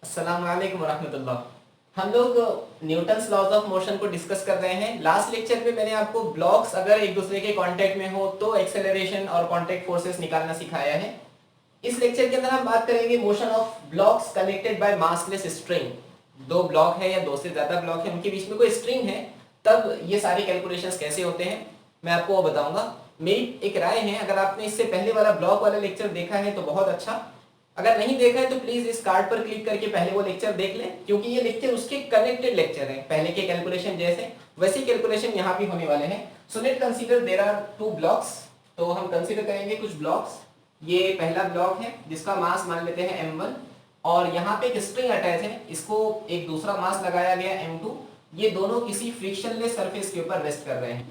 अस्सलाम वालेकुम रहमतुल्लाह। हम लोग न्यूटन्स लॉज ऑफ मोशन को डिस्कस कर रहे हैं। लास्ट लेक्चर में मैंने आपको ब्लॉक्स अगर एक दूसरे के कांटेक्ट में हो तो एक्सेलरेशन और कांटेक्ट फोर्सेस निकालना सिखाया है। इस लेक्चर के अंदर हम बात करेंगे motion of blocks connected by massless string. दो ब्लॉक है या दो से ज्यादा ब्लॉक है, उनके बीच में कोई स्ट्रिंग है, तब ये सारी कैलकुलेशंस कैसे होते हैं मैं आपको वो बताऊंगा। मेरी एक राय है, अगर आपने इससे पहले वाला ब्लॉक वाला लेक्चर देखा है तो बहुत अच्छा, अगर नहीं देखा है तो प्लीज इस कार्ड पर क्लिक करके पहले वो लेक्चर देख लें, क्योंकि ये लेक्चर उसके कनेक्टेड लेक्चर है। पहले के कैलकुलेशन जैसे वैसे कैलकुलेशन यहाँ भी होने वाले हैं। So let consider there are two blocks. तो हम कंसीडर करेंगे कुछ ब्लॉक्स। ये पहला ब्लॉक है जिसका मास मान लेते हैं m1 और यहाँ पे एक स्ट्रिंग अटैच है, इसको एक दूसरा मास लगाया गया m2। ये दोनों किसी फ्रिक्शनलेस सरफेस के ऊपर रेस्ट कर रहे हैं।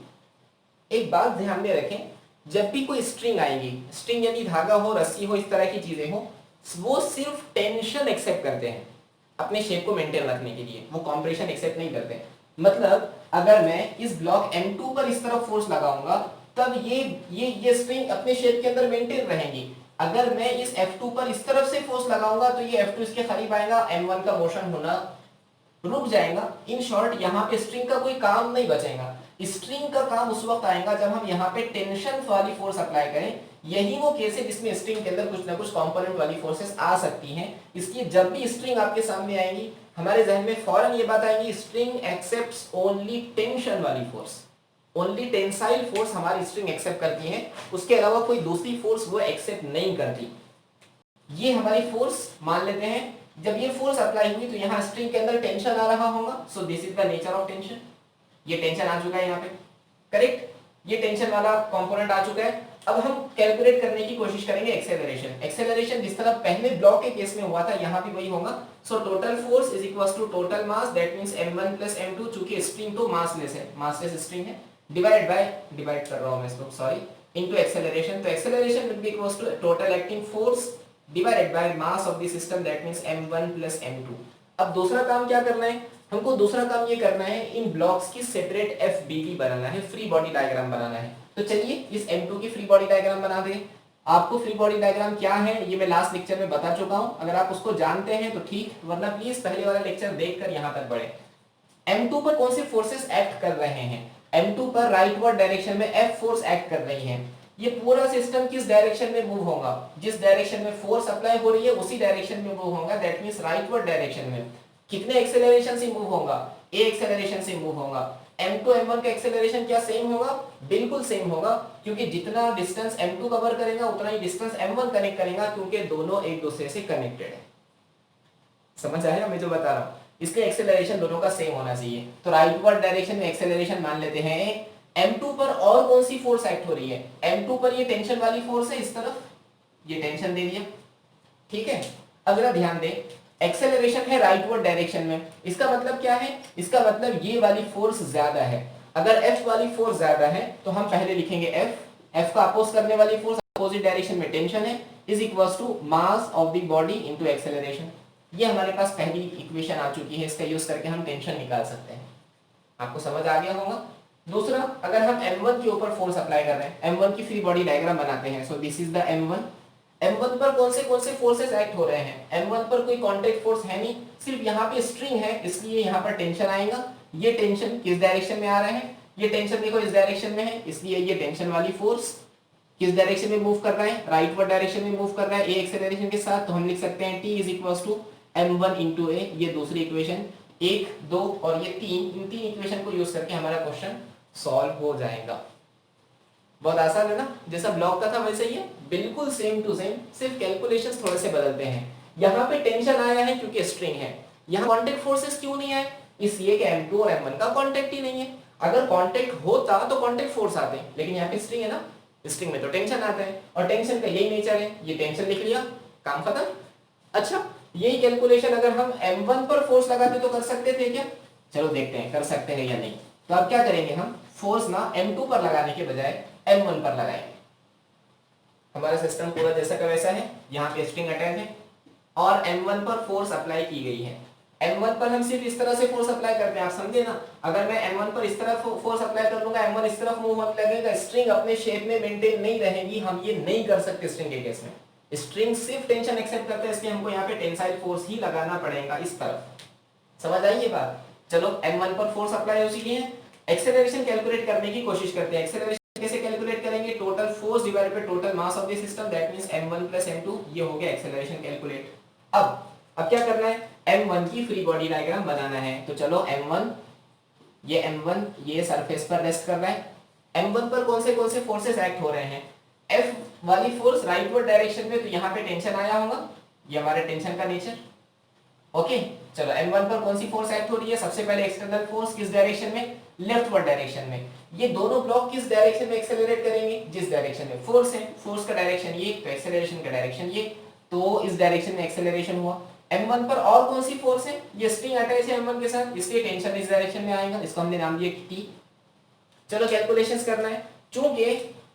एक बात ध्यान में रखें, जब भी कोई स्ट्रिंग आएगी, स्ट्रिंग यानी धागा हो, रस्सी हो, इस तरह की चीजें हो, वो सिर्फ टेंशन एक्सेप्ट करते हैं अपने शेप को मेंटेन रखने के लिए, वो कॉम्प्रेशन एक्सेप्ट नहीं करते। मतलब अगर मैं इस ब्लॉक m2 पर इस तरफ फोर्स लगाऊंगा तब ये स्ट्रिंग अपने शेप के अंदर मेंटेन रहेंगी। अगर मैं इस F2 पर इस तरफ से फोर्स लगाऊंगा तो ये F2 इसके करीब आएगा, m1 का मोशन होना रुक जाएगा। इन शॉर्ट यहाँ पे स्ट्रिंग का कोई काम नहीं बचेगा। स्ट्रिंग का काम उस वक्त आएगा जब हम यहाँ पे टेंशन वाली फोर्स अप्लाई करें। यही वो केस है जिसमें स्ट्रिंग के अंदर कुछ ना कुछ कंपोनेंट वाली फोर्सेस आ सकती हैं। इसलिए जब भी स्ट्रिंग आपके सामने आएंगी हमारे जहन में फौरन ये बात आएगी, स्ट्रिंग एक्सेप्ट्स ओनली टेंशन वाली फोर्स, ओनली टेंसाइल फोर्स हमारी स्ट्रिंग एक्सेप्ट करती है, उसके अलावा कोई दूसरी फोर्स वो एक्सेप्ट नहीं करती। ये हमारी फोर्स मान लेते हैं। जब ये फोर्स अप्लाई हुई तो यहाँ स्ट्रिंग के अंदर टेंशन आ रहा होगा। सो this is the nature of tension. ये टेंशन आ चुका है यहाँ पे, करेक्ट। ये टेंशन वाला कंपोनेंट आ चुका है। अब हम कैलकुलेट करने की कोशिश करेंगे एक्सेलरेशन। एक्सेलरेशन जिस तरह पहले ब्लॉक के केस में हुआ था यहाँ भी वही होगा। So total force is equal to total mass, that means m1 plus m2, चूंकि स्ट्रिंग तो मासलेस है, मासलेस स्ट्रिंग है, डिवाइड कर रहा हूं मैं इसको, सॉरी, इनटू एक्सेलरेशन। तो acceleration will be equal to total acting force divided by mass of the system, that means m1 plus m2। अब दूसरा काम क्या करना है हमको? दूसरा काम ये करना है, इन ब्लॉक्स की सेपरेट FBD बनाना है, फ्री बॉडी डायग्राम बनाना है। तो चलिए इस m2 की फ्री बॉडी डायग्राम बना दें। आपको फ्री बॉडी डायग्राम क्या है ये मैं लास्ट लेक्चर में बता चुका हूं, अगर आप उसको जानते हैं तो ठीक, वरना प्लीज पहले वाला लेक्चर देखकर यहां तक बढ़े। m2 पर कौन से फोर्सेस एक्ट कर रहे हैं? m2 पर राइटवर्ड डायरेक्शन में F फोर्स एक्ट कर रही है। ये पूरा सिस्टम किस डायरेक्शन में मूव होगा? जिस डायरेक्शन में फोर्स अप्लाई हो रही है उसी डायरेक्शन में मूव होगा, दैट मींस राइटवर्ड डायरेक्शन में। कितने एक्सेलरेशन से मूव होगा? a एक्सेलरेशन से मूव होगा। m2 m1 का एक्सेलरेशन क्या सेम होगा? बिल्कुल सेम होगा, क्योंकि जितना डिस्टेंस m2 कवर करेगा उतना ही डिस्टेंस m1 कनेक्ट करेगा, क्योंकि दोनों एक दूसरे से कनेक्टेड है। समझ आया मैं जो बता रहा हूं? इसलिए एक्सेलरेशन दोनों का सेम होना चाहिए। तो राइटवर्ड डायरेक्शन में एक्सेलरेशन मान लेते हैं। m2 पर और कौन सी फोर्स एक्ट हो रही है? m2 पर ये टेंशन वाली फोर्स है, इस तरफ ये टेंशन दे दिया, ठीक है। अगला ध्यान दें, एक्सेलरेशन है राइटवर्ड डायरेक्शन में, इसका मतलब क्या है? इसका मतलब ये वाली फोर्स ज्यादा है। अगर F वाली फोर्स ज्यादा है तो हम पहले लिखेंगे F का अपोज करने वाली फोर्स अपोजिट डायरेक्शन में टेंशन है, is equals to mass of the body into acceleration. ये हमारे पास पहली इक्वेशन आ चुकी है, इसका यूज करके हम टेंशन निकाल सकते हैं। आपको समझ आ गया होगा। दूसरा, अगर हम m1 के ऊपर फोर्स अप्लाई कर रहे हैं, m1 की फ्री बॉडी डायग्राम बनाते हैं। सो this is the m1। m1 पर कौन से फोर्सेस एक्ट हो रहे हैं? m1 पर कोई कांटेक्ट फोर्स है नहीं, सिर्फ यहाँ पे स्ट्रिंग है, इसलिए यहाँ पर टेंशन आएगा। ये टेंशन किस डायरेक्शन में आ रहा है? ये टेंशन देखो इस डायरेक्शन में है, इसलिए ये टेंशन वाली फोर्स किस डायरेक्शन में मूव कर रहा है? राइटवर्ड डायरेक्शन में मूव कर रहा है a एक्सेलरेशन के साथ। तो हम लिख सकते हैं T is equals to m1 into a। ये दूसरी इक्वेशन, 1, 2 और ये 3, इन तीन इक्वेशन को यूज करके हमारा क्वेश्चन सॉल्व हो जाएगा। बहुत आसान है ना? जैसा ब्लॉक का था वैसे ही है, बिल्कुल सेम टू सेम, सिर्फ कैलकुलेशंस थोड़े से बदलते हैं। यहाँ पे टेंशन आया है क्योंकि स्ट्रिंग है। यहाँ कांटेक्ट फोर्सेस क्यों नहीं आए? इसलिए कि m2 और m1 का कांटेक्ट ही नहीं है। अगर कांटेक्ट होता तो कांटेक्ट फोर्स आते, लेकिन यहाँ पे स्ट्रिंग है ना, स्ट्रिंग में तो टेंशन आता है, और टेंशन का यही नेचर है। ये टेंशन लिख लिया, काम खत्म। अच्छा, यही कैलकुलेशन अगर हम m1 पर फोर्स लगाते तो कर सकते थे क्या? चलो देखते हैं कर सकते हैं या नहीं। तो अब क्या करेंगे, हम फोर्स ना m2 पर लगाने के बजाय m1 पर लगाएंगे। हमारा सिस्टम पूरा जैसा का वैसा है, यहाँ पे स्ट्रिंग अटैच है और m1 पर फोर्स अप्लाई की गई है। m1 पर हम सिर्फ इस तरह से फोर्स अप्लाई करते हैं, आप समझे ना। अगर मैं m1 पर इस तरह फोर्स अप्लाई कर लूंगा, m1 इस तरफ मूव होने लगेगा, स्ट्रिंग अपने शेप में मेंटेन नहीं रहेगी, हम ये नहीं कर सकते स्ट्रिंग के केस में। स्ट्रिंग सिर्फ टेंशन एक्सेप्ट करते हैं, इसलिए हमको यहाँ पे टेंसाइल फोर्स ही लगाना पड़ेगा इस तरफ। समझ आई ये बात? चलो m1 पर फोर्स अप्लाई हो चुकी है। एक्सेलरेशन कैलकुलेट करने की कोशिश करते हैं। एक्सेलरेशन कैसे कैलकुलेट करेंगे? Total force divided by total mass of the system, that means m1 plus m2, ये हो गया एक्सेलरेशन कैलकुलेट। अब क्या करना है? m1 की फ्री बॉडी डायग्राम बनाना है। तो चलो m1, ये सरफेस पर रेस्ट कर रहा है। m1 पर कौन से फोर्सेस एक्ट हो रहे हैं? F वाली फोर्स राइटवर्ड डायरेक्शन में, तो यहाँ पे टेंशन आया होगा, ये हमारे टेंशन का नेचर। ओके, चलो m1 पर कौन सी फोर्स एक्ट हो रही है? सबसे पहले एक्सटर्नल फोर्स, किस डायरेक्शन में? लेफ्टवर्ड डायरेक्शन में। ये दोनों ब्लॉक किस डायरेक्शन में एक्सेलरेट करेंगे? जिस डायरेक्शन में फोर्स है, फोर्स का डायरेक्शन ये, तो एक्सेलरेशन का डायरेक्शन ये, तो इस डायरेक्शन में एक्सेलरेशन हुआ। m1 पर और कौन सी फोर्स है? ये स्ट्रिंग अटैच है m1 के साथ, इसलिए टेंशन इस डायरेक्शन में आएगा, इसको हमने नाम दिया T। चलो कैलकुलेशंस करना है। चूंकि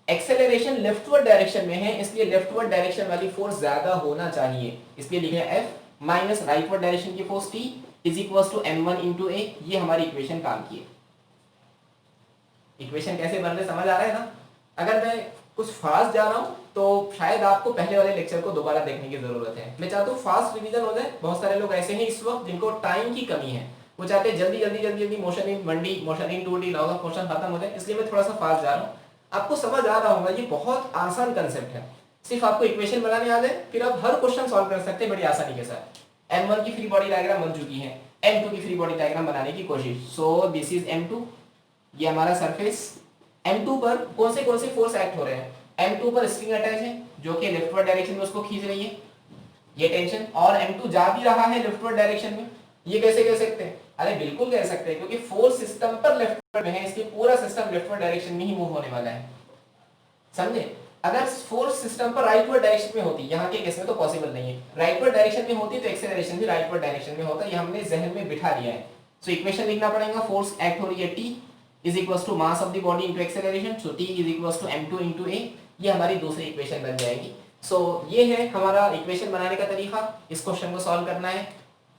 एक्सेलरेशन लेफ्टवर्ड डायरेक्शन में है, इसलिए लेफ्टवर्ड डायरेक्शन वाली फोर्स ज्यादा होना चाहिए, इसलिए लिखे F माइनस राइटवर्ड डायरेक्शन की force T is equal to m1 into a। ये हमारी इक्वेशन काम की है। इक्वेशन कैसे बन रहे समझ आ रहा है ना? अगर मैं कुछ फास्ट जा रहा हूं तो शायद आपको पहले वाले लेक्चर को दोबारा देखने की जरूरत है। मैं चाहता हूं फास्ट रिवीजन हो जाए। बहुत सारे लोग ऐसे हैं इस वक्त जिनको टाइम की कमी है, वो चाहते हैं जल्दी motion in 1D, motion in 2D, laws of motion खत्म हो जाए, इसलिए मैं थोड़ा सा फास्ट जा रहा हूँ। आपको समझ आ रहा होगा, ये बहुत आसान कंसेप्ट है। सिर्फ आपको इक्वेशन बनाने आ जाए, फिर आप हर क्वेश्चन सॉल्व कर सकते हैं बड़ी आसानी के साथ। m1 की फ्री बॉडी डायग्राम बन चुकी है, m2 की फ्री बॉडी डायग्राम बनाने की कोशिश। सो दिस इज m2, ये हमारा सरफेस। m2 पर कौन से फोर्स एक्ट हो रहे हैं? m2 पर स्ट्रिंग अटैच है जो कि लेफ्टवर्ड डायरेक्शन में उसको खींच रही है, ये टेंशन, और m2 जा भी रहा है लेफ्टवर्ड डायरेक्शन में। ये कैसे कह सकते हैं? अरे बिल्कुल कह सकते हैं, क्योंकि फोर्स सिस्टम पर लेफ्टवर्ड में है, इसलिए पूरा सिस्टम लेफ्टवर्ड डायरेक्शन में ही मूव होने वाला है। समझे? अगर फोर्स सिस्टम पर राइटवर्ड डायरेक्शन में होती, यहाँ के केस में तो पॉसिबल नहीं है, राइटवर्ड डायरेक्शन में होती तो एक्सेलरेशन भी राइटवर्ड डायरेक्शन में होता। ये हमने जहन में बिठा लिया है। सो इक्वेशन लिखना पड़ेगा, फोर्स एक्ट हो रही है T is equals to mass of the body into acceleration, so T is equals to m2 into a। ये हमारी दूसरी इक्वेशन बन जाएगी। सो ये है हमारा इक्वेशन बनाने का तरीका, इस क्वेश्चन को सॉल्व करना है।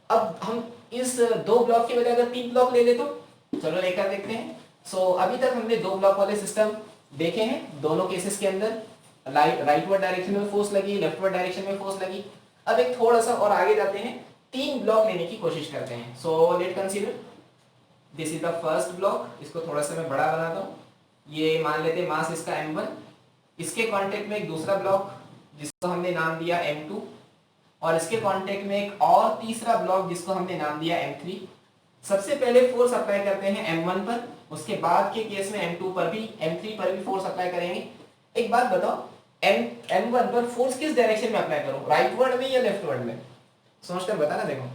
अब हम इस दो ब्लॉक की बजाय अगर 3 ब्लॉक ले ले तो चलो लेकर देखते हैं। सो अभी तक हमने 2 ब्लॉक वाले सिस्टम देखे हैं। दोनों केसेस के अंदर राइटवर्ड डायरेक्शन में फोर्स लगी, लेफ्टवर्ड डायरेक्शन में फोर्स लगी। अब एक थोड़ा सा और आगे जाते हैं, 3 ब्लॉक लेने की कोशिश करते हैं। So let consider this is the first block. इसको थोड़ा सा मैं बड़ा बनाता हूँ। ये मान लेते हैं मास इसका m1, इसके कांटेक्ट में एक दूसरा ब्लॉक जिसको हमने नाम दिया m2, और इसके कांटेक्ट में एक और तीसरा ब्लॉक जिसको हमने नाम दिया m3। सबसे पहले फोर्स अप्लाई करते हैं m1 पर, उसके बाद के केस में m2 पर भी, m3 पर भी फोर्स अप्लाई करेंगे। एक बात बताओ, m1 पर फोर्स किस डायरेक्शन में अप्लाई करूं, राइटवर्ड में या लेफ्टवर्ड में? सोचकर बताना। देखो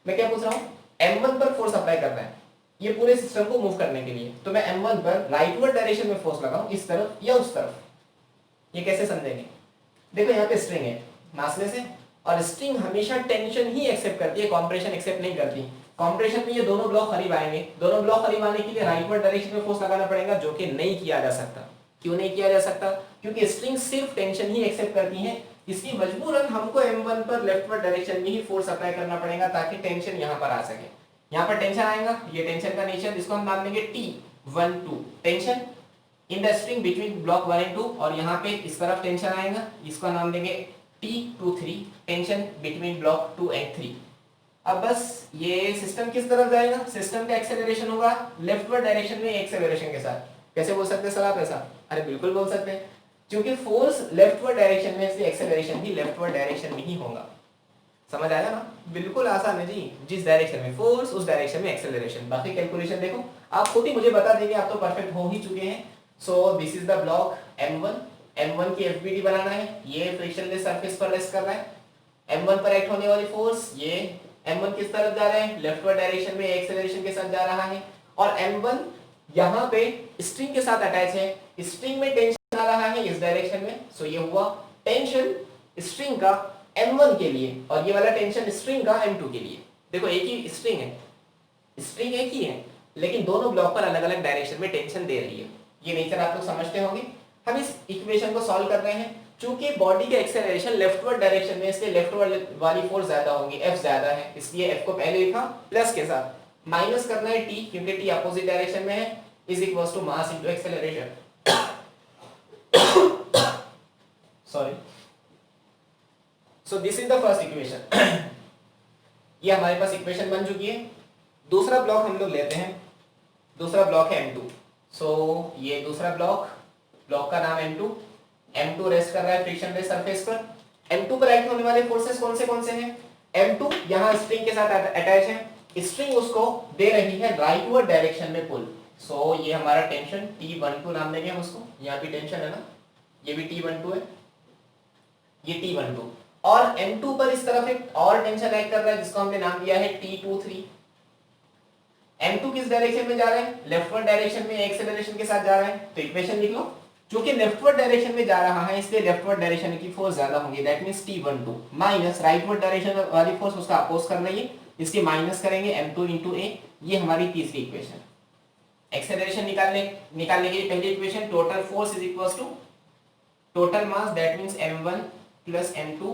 मैं क्या पूछ रहा हूं, m1 पर फोर्स अप्लाई करना है ये पूरे सिस्टम को मूव करने के लिए, तो मैं m1 पर राइटवर्ड डायरेक्शन में फोर्स लगाऊं, इस तरफ या उस तरफ? ये कैसे समझेंगे? देखो यहाँ पे स्ट्रिंग है मासलेस है, और स्ट्रिंग हमेशा टेंशन ही एक्सेप्ट करती है, कॉम्प्रेशन एक्सेप्ट नहीं करती। कॉम्प्रेशन में ये दोनों ब्लॉक करीब आएंगे, दोनों ब्लॉक करीब आने के लिए राइटवर्ड डायरेक्शन में फोर्स लगाना पड़ेगा, जो कि नहीं किया जा सकता। क्यों नहीं किया जा सकता? क्योंकि स्ट्रिंग सिर्फ टेंशन ही एक्सेप्ट करती है, इसलिए मजबूरन हमको m1 पर लेफ्टवर्ड डायरेक्शन में ही फोर्स अप्लाई करना पड़ेगा ताकि टेंशन यहाँ पर आ सके। यहाँ पर टेंशन आएगा, ये टेंशन का नेचर, जिसको हम नाम देंगे T12 tension in the string between block 1 and 2, और यहाँ पे इस तरफ टेंशन आएगा, इसका नाम देंगे T23 tension between block 2 and 3। अब बस ये सिस्टम किस तरफ जाएगा? सिस्टम का एक्सेलरेशन होगा लेफ्टवर्ड डायरेक्शन में एक्सेलरेशन के साथ। कैसे बोल सकते हैं सर आप ऐसा? अरे बिल्कुल बोल सकते हैं, क्योंकि फोर्स लेफ्टवर्ड डायरेक्शन में, इसलिए एक्सेलरेशन भी लेफ्टवर्ड डायरेक्शन में ही होगा। समझ आया ना? बिल्कुल आसान है जी, जिस डायरेक्शन में फोर्स उस डायरेक्शन में एक्सेलरेशन। बाकी कैलकुलेशन देखो आप खुद ही मुझे बता देंगे, आप तो परफेक्ट हो ही चुके हैं। सो this is the block m1 की FBD बनाना है, ये फ्रिक्शनलेस सरफेस पर रेस्ट कर रहा है। m1 पर एक्ट होने वाली फोर्स, ये m1 किस तरफ जा रहा है? लेफ्टवर्ड डायरेक्शन में एक्सेलरेशन के साथ जा रहा है, और m1 यहाँ पे स्ट्रिंग के साथ अटैच है, स्ट्रिंग में टेंशन आ रहा है इस डायरेक्शन में। सो ये हुआ टेंशन स्ट्रिंग का m1 के लिए, और ये वाला टेंशन स्ट्रिंग का m2 के लिए। देखो एक ही स्ट्रिंग है, स्ट्रिंग एक ही है, लेकिन दोनों ब्लॉक पर अलग अलग डायरेक्शन में टेंशन दे रही है। ये नेचर आप लोग समझते होंगे। हम इस इक्वेशन को सॉल्व कर रहे हैं, चूंकि बॉडी का एक्सेलरेशन लेफ्टवर्ड डायरेक्शन में, इसलिए लेफ्टवर्ड वाली फोर्स ज्यादा होगी, F ज्यादा है, इसलिए F को पहले लिखा प्लस के साथ, माइनस करना है T, क्योंकि T अपोजिट डायरेक्शन में है, is equals to mass into acceleration. Sorry, so this is the first equation. ये हमारे पास इक्वेशन बन चुकी है। दूसरा ब्लॉक हम लोग लेते हैं, दूसरा ब्लॉक है M2। सो ये दूसरा ब्लॉक का नाम M2। M2 रेस्ट कर रहा है फ्रिक्शनलेस सरफेस पर। M2 पर एक्ट होने वाले फोर्सेस कौन से हैं? M2 यहाँ स्ट्रिंग के साथ अटैच है, स्ट्रिंग उसको दे रही है राइटवर्ड डायरेक्शन में पुल। सो ये हमारा टेंशन T12 नाम देंगे हम उसको, यहाँ भी टेंशन है ना, ये भी T12 है, ये T12। और M2 पर इस तरफ एक और टेंशन एक्ट कर रहा है जिसको हमने नाम दिया है T23। M2 किस डायरेक्शन में जा रहा है? लेफ्टवर्ड डायरेक्शन में एक्सेलरेशन के साथ जा रहा है। तो इक्वेशन लिख लो, क्योंकि लेफ्टवर्ड डायरेक्शन में जा रहा है इसलिए लेफ्टवर्ड डायरेक्शन की फोर्स ज्यादा होगी, that means T12 minus rightward direction वाली फोर्स उसका अपोज कर रही है, इसकी माइनस करेंगे M2 into A। ये हमारी तीसरी इक्वेशन। एक्सेलरेशन निकालने के लिए पहली equation, total force is equals to total mass, that means M1 plus M2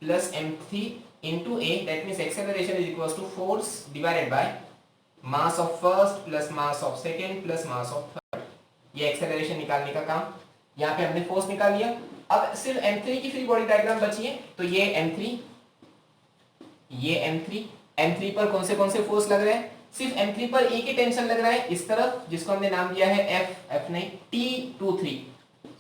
plus M3 into A, that means acceleration is equals to force divided by mass of first plus mass of second plus mass of third। ये acceleration निकालने का काम। यहाँ पे हमने force निकाल लिया। अब सिर्फ M3 की फ्री बॉडी डायग्राम बची है, तो ये M3, ये M3 पर कौन से फोर्स लग रहे हैं? सिर्फ M3 पर एक ही टेंशन लग रहा है इस तरफ, जिसको हमने नाम दिया है F नहीं T23।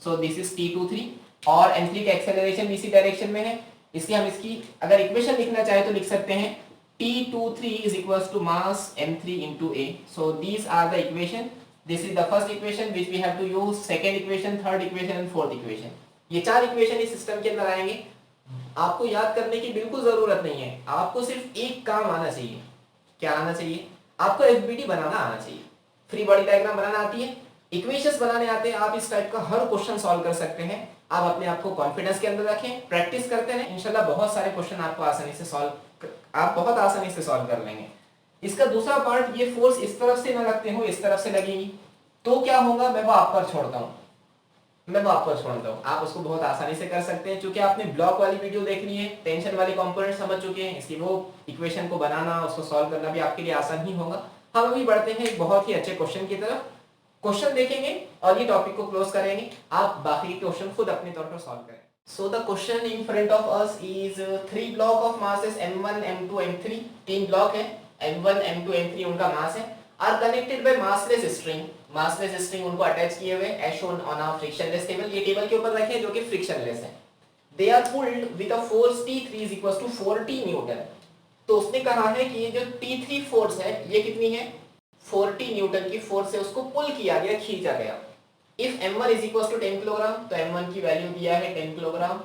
So this is T23 और M3 का एक्सेलरेशन इसी डायरेक्शन में है, इसलिए हम इसकी अगर इक्वेशन लिखना चाहे तो लिख सकते हैं T23 is equals to mass M3 into A। So these are the equation. This is the first equation which we have to use, second equation, third equation and fourth equation। ये चार equation इस system के अंदर आएंगे। आपको याद करने की बिल्कुल जरूरत नहीं है, आपको सिर्फ एक काम आना चाहिए। क्या आना चाहिए? आपको FBD बनाना आना चाहिए, फ्री बॉडी डायग्राम बनाना आती है, इक्वेशंस बनाने आते हैं, आप इस टाइप का हर क्वेश्चन सॉल्व कर सकते हैं। आप अपने आप को कॉन्फिडेंस के अंदर रखें, प्रैक्टिस करते हैं, इंशाल्लाह बहुत सारे क्वेश्चन आपको बहुत आसानी से सॉल्व कर लेंगे। इसका दूसरा पार्ट, ये फोर्स इस तरफ से ना लगते हो, इस तरफ से लगेगी तो क्या होगा, मैं वो आप पर छोड़ता हूँ, आप उसको बहुत आसानी से कर सकते हैं। क्योंकि आपने ब्लॉक वाली वीडियो देख ली है, टेंशन वाले कंपोनेंट समझ चुके हैं, इसलिए वो इक्वेशन को बनाना, उसको सॉल्व करना भी आपके लिए आसान ही होगा। हम अभी बढ़ते हैं एक बहुत ही अच्छे क्वेश्चन की तरफ। क्वेश्चन देखेंगे और ये टॉपिक को क्लोज करेंगे, आप बाकी क्वेश्चन खुद अपने तौर पर सॉल्व करें। So the question in front of us is three block of masses M1, M2, M3। तीन ब्लॉक है, M1, M2, M3 उनका मास है, are connected by massless string। massless string उनको अटैच किए हुए as shown on a frictionless table। ये table के ऊपर रखे जो कि फ्रिक्शनलेस है। They are pulled with a force T3 is equals to 40 Newton. तो उसने कहा है कि ये जो T3 फोर्स है ये कितनी है, 40 न्यूटन की फोर्स से उसको पुल किया गया, खींचा गया। If M1 is equals to 10 kilogram, तो M1 की वैल्यू दिया है 10 kilogram,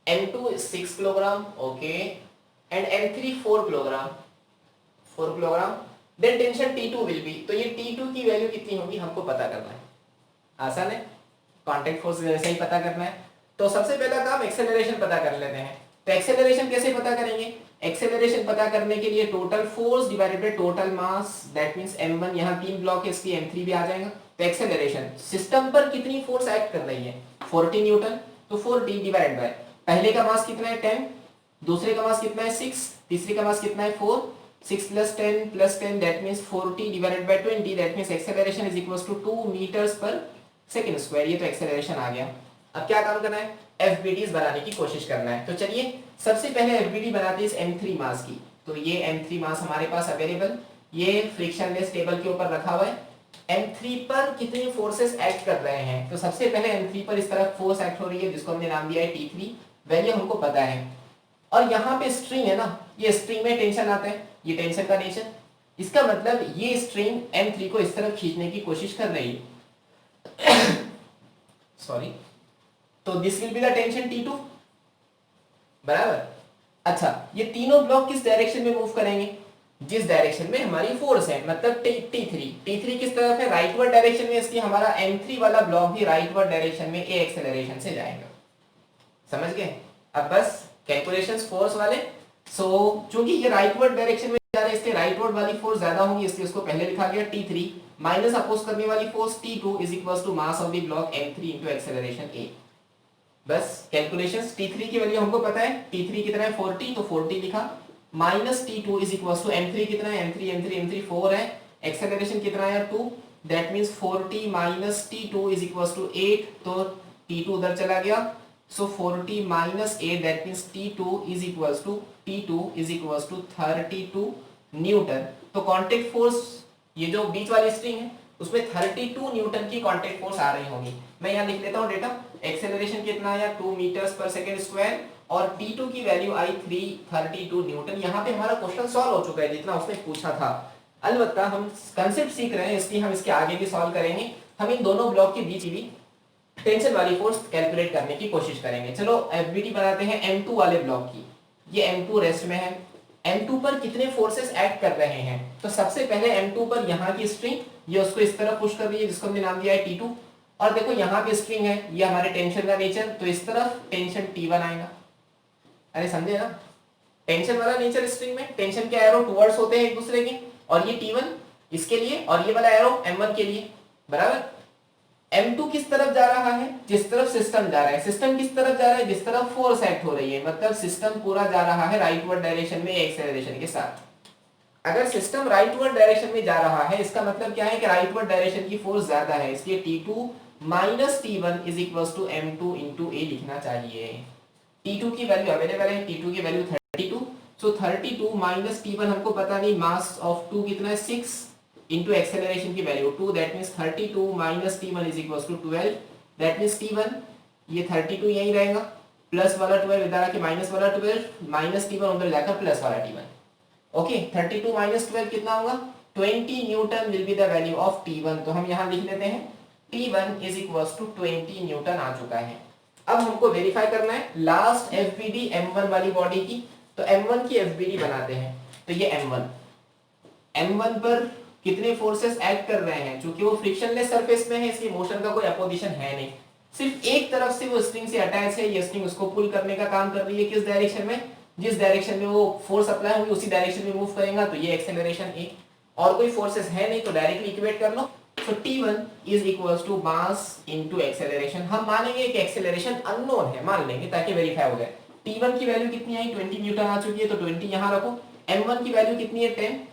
M2 is 6 kilogram, okay, and M3 4 kilogram, then tension T2 will be. तो ये T2 की वैल्यू कितनी होगी हमको पता करना है। आसान है, कांटेक्ट फोर्स जैसे ही पता करना है। तो सबसे पहला काम एक्सेलरेशन पता कर लेते हैं। तो एक्सेलरेशन कैसे पता करेंगे? एक्सेलरेशन पता करने के लिए total force divided by total mass, that means M1, यहाँ तीन ब्लॉक है इसलिए M3 भी आ जाएगा। तो एक्सेलरेशन सिस्टम पर कितनी फोर्स एक्ट कर रही है, 40 न्यूटन, तो 40 डिवाइड बाय पहले का मास कितना है 10, दूसरे का मास कितना है 6, तीसरे का मास कितना है 4, 6 plus 10 that means 40 divided by 20, that means acceleration is equals to 2 meters per second square. ये तो एक्सेलरेशन आ गया। अब क्या काम करना है, FBDs बनाने की कोशिश करना है। तो चलिए सबसे पहले FBD बनाते हैं इस M3 मास की। तो ये M3 मास हमारे पास अवेलेबल, ये फ्रिक्शनलेस टेबल के ऊपर रखा हुआ है। M3 पर कितनी फोर्सेस एक्ट कर रहे हैं, तो सबसे पहले M3 पर इस तरफ फोर्स एक्ट हो रही है जिसको हमने नाम दिया है T3, वैल्यू हमको पता है। और यहाँ पे स्ट्रिंग है ना, ये स्ट्रिंग में टेंशन आता है, ये टेंशन का नेचर, इसका मतलब ये स्ट्रिंग M3 को इस तरफ खींचने की कोशिश कर रही है। सॉरी, तो this will be the tension T2, बराबर। अच्छा, ये तीनों ब्लॉक किस डायरेक्शन में मूव करेंगे, जिस डायरेक्शन में हमारी फोर्स है, मतलब T3 किस तरफ है, राइटवर्ड डायरेक्शन में, इसलिए हमारा M3 वाला ब्लॉक भी राइटवर्ड डायरेक्शन में A एक्सेलरेशन से जाएगा। समझ गए? अब बस कैलकुलेशंस फोर्स वाले। सो चूंकि ये राइटवर्ड डायरेक्शन में जा रहा है इसलिए राइटवर्ड वाली फोर्स ज्यादा होगी, इसलिए उसको पहले लिखा गया T3 माइनस अपोज करने वाली force T2 is equals to mass of the block M3 into acceleration A। बस कैलकुलेशंस, T3 की वैल्यू हमको पता है, T3 कितना है 40, तो 40 लिखा, minus T2 is equals to M3 कितना है, M3 4 है, एक्सेलरेशन कितना है 2, that means 40 minus T2 is equals to 8, तो T2 उधर चला गया, So 40 minus 8, that means T2 is equals to 32 Newton. तो कांटेक्ट फोर्स, ये जो बीच वाली स्ट्रिंग है उसमें 32 न्यूटन की कांटेक्ट फोर्स आ रही होगी। मैं यहाँ लिख लेता हूँ डेटा। एक्सेलरेशन कितना आया 2 मीटर्स पर सेकेंड स्क्वायर और T2 की वैल्यू आई 332 न्यूटन। यहाँ पे हमारा क्वेश्चन सॉल्व हो चुका है जितना उसने पूछा था। अलबत्ता हम कंसेप्ट सीख रहे हैं इसलिए हम इसके आगे भी सॉल्व करेंगे। हम इन दोनों ब्लॉक के बीच भी टेंशन वाली फोर्स कैलकुलेट करने की कोशिश करेंगे। चलो एफबीडी बनाते हैं M2 वाले ब्लॉक की। ये M2 रेस्ट में है। M2 पर कितने फोर्सेस एक्ट कर रहे हैं? तो सबसे पहले M2 पर यहाँ की स्ट्रिंग, ये उसको इस तरफ पुश कर रही है जिसको हमने नाम दिया है T2। और देखो यहाँ पे स्ट्रिंग है, ये हमारे टेंशन का नेचर, तो इस तरफ टेंशन T1 आएगा। अरे समझे ना, टेंशन वाला नेचर स्ट्रिंग में टेंशन के एरो टुवर्ड्स होते हैं एक दूसरे के, और ये T1 इसके लिए और ये वाला एरो M1 के लिए, बराबर। M2 किस तरफ जा रहा है? जिस तरफ सिस्टम जा रहा है। सिस्टम किस तरफ जा रहा है? जिस तरफ फोर्स एक्ट हो रही है, मतलब सिस्टम पूरा जा रहा है राइटवर्ड डायरेक्शन में एक्सेलरेशन के साथ। अगर सिस्टम राइटवर्ड डायरेक्शन में जा रहा है इसका मतलब क्या है कि राइटवर्ड डायरेक्शन की फोर्स ज्यादा है, इसलिए T2 minus T1 is equals to M2 into A लिखना चाहिए। T2 की वैल्यू अवेलेबल है, T2 की वैल्यू 32, सो 32 माइनस T1 हमको पता नहीं, मास ऑफ 2 कितना है 6 इंटू एक्सेलरेशन की value 2, that means 32 minus T1 is equals to 12, that means T1 ये 32 यही रहेगा, प्लस वाला 12 इधर आके माइनस वाला 12, माइनस T1 उधर जाकर प्लस वाला T1। ओके 32 माइनस 12 कितना होगा? 20 newton will be the value of T1। तो हम यहाँ लिख लेते हैं T1 is equals to 20 newton आ चुका है। अब हमको वेरीफाई करना है लास्ट एफबीडी M1 वाली बॉडी की। तो M1 की एफबीडी बनाते हैं। तो ये M1 पर कितने फोर्सेस एक्ट कर रहे हैं? क्योंकि वो फ्रिक्शनलेस सरफेस में है इसलिए मोशन का कोई अपोजिशन है नहीं, सिर्फ एक तरफ से वो स्ट्रिंग से अटैच है। ये स्ट्रिंग उसको पुल करने का काम कर रही है, किस डायरेक्शन में? जिस डायरेक्शन में वो फोर्स अप्लाई होगी उसी डायरेक्शन में मूव करेगा, तो ये एक्सेलरेशन ए। और कोई फोर्सेस है नहीं तो डायरेक्टली इक्वेट कर लो। तो T1 is equals to mass into acceleration. हम मानेंगे कि एक्सेलरेशन अननोन है, मान लेंगे ताकि वेरीफाई हो जाए। T1 की वैल्यू कितनी आई? 20 न्यूटन आ चुकी है, तो 20 यहां रखो। M1 की वैल्यू कितनी है? 10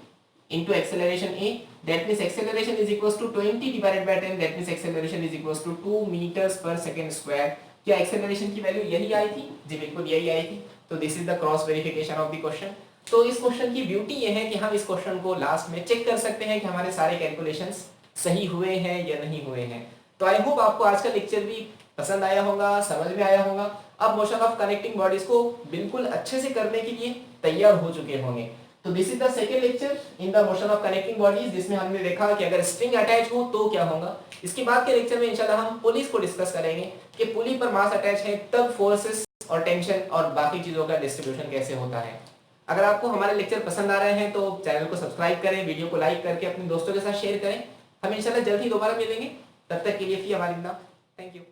into acceleration A, that means acceleration is equals to 20 divided by 10, that means acceleration is equals to 2 meters per second square। क्या acceleration की वैल्यू यही आई थी? जी बिल्कुल यही आई थी। तो this is the cross verification of the question. तो इस क्वेश्चन की ब्यूटी ये है कि हम इस क्वेश्चन को लास्ट में चेक कर सकते हैं कि हमारे सारे कैलकुलेशंस सही हुए हैं या नहीं हुए हैं। तो आई होप आपको आज का लेक्चर भी पसंद आया होगा, समझ में आया होगा। अब मोशन ऑफ कनेक्टिंग बॉडीज को बिल्कुल अच्छे से करने के लिए तैयार हो चुके होंगे। तो this is the second lecture in the motion of connecting bodies, जिसमें हमने देखा कि अगर स्ट्रिंग अटैच हो तो क्या होगा। इसके बाद के लेक्चर में इंशाल्लाह हम पुलिस को डिस्कस करेंगे कि पुली पर मास अटैच है तब फोर्सेस और टेंशन और बाकी चीजों का डिस्ट्रीब्यूशन कैसे होता है। अगर आपको हमारे लेक्चर पसंद आ रहे हैं तो चैनल को सब्सक्राइब करें, वीडियो को लाइक करके अपने दोस्तों के साथ शेयर करें। हम इंशाल्लाह जल्द ही दोबारा मिलेंगे, तब तक के लिए फी अमान अल्लाह। Thank you.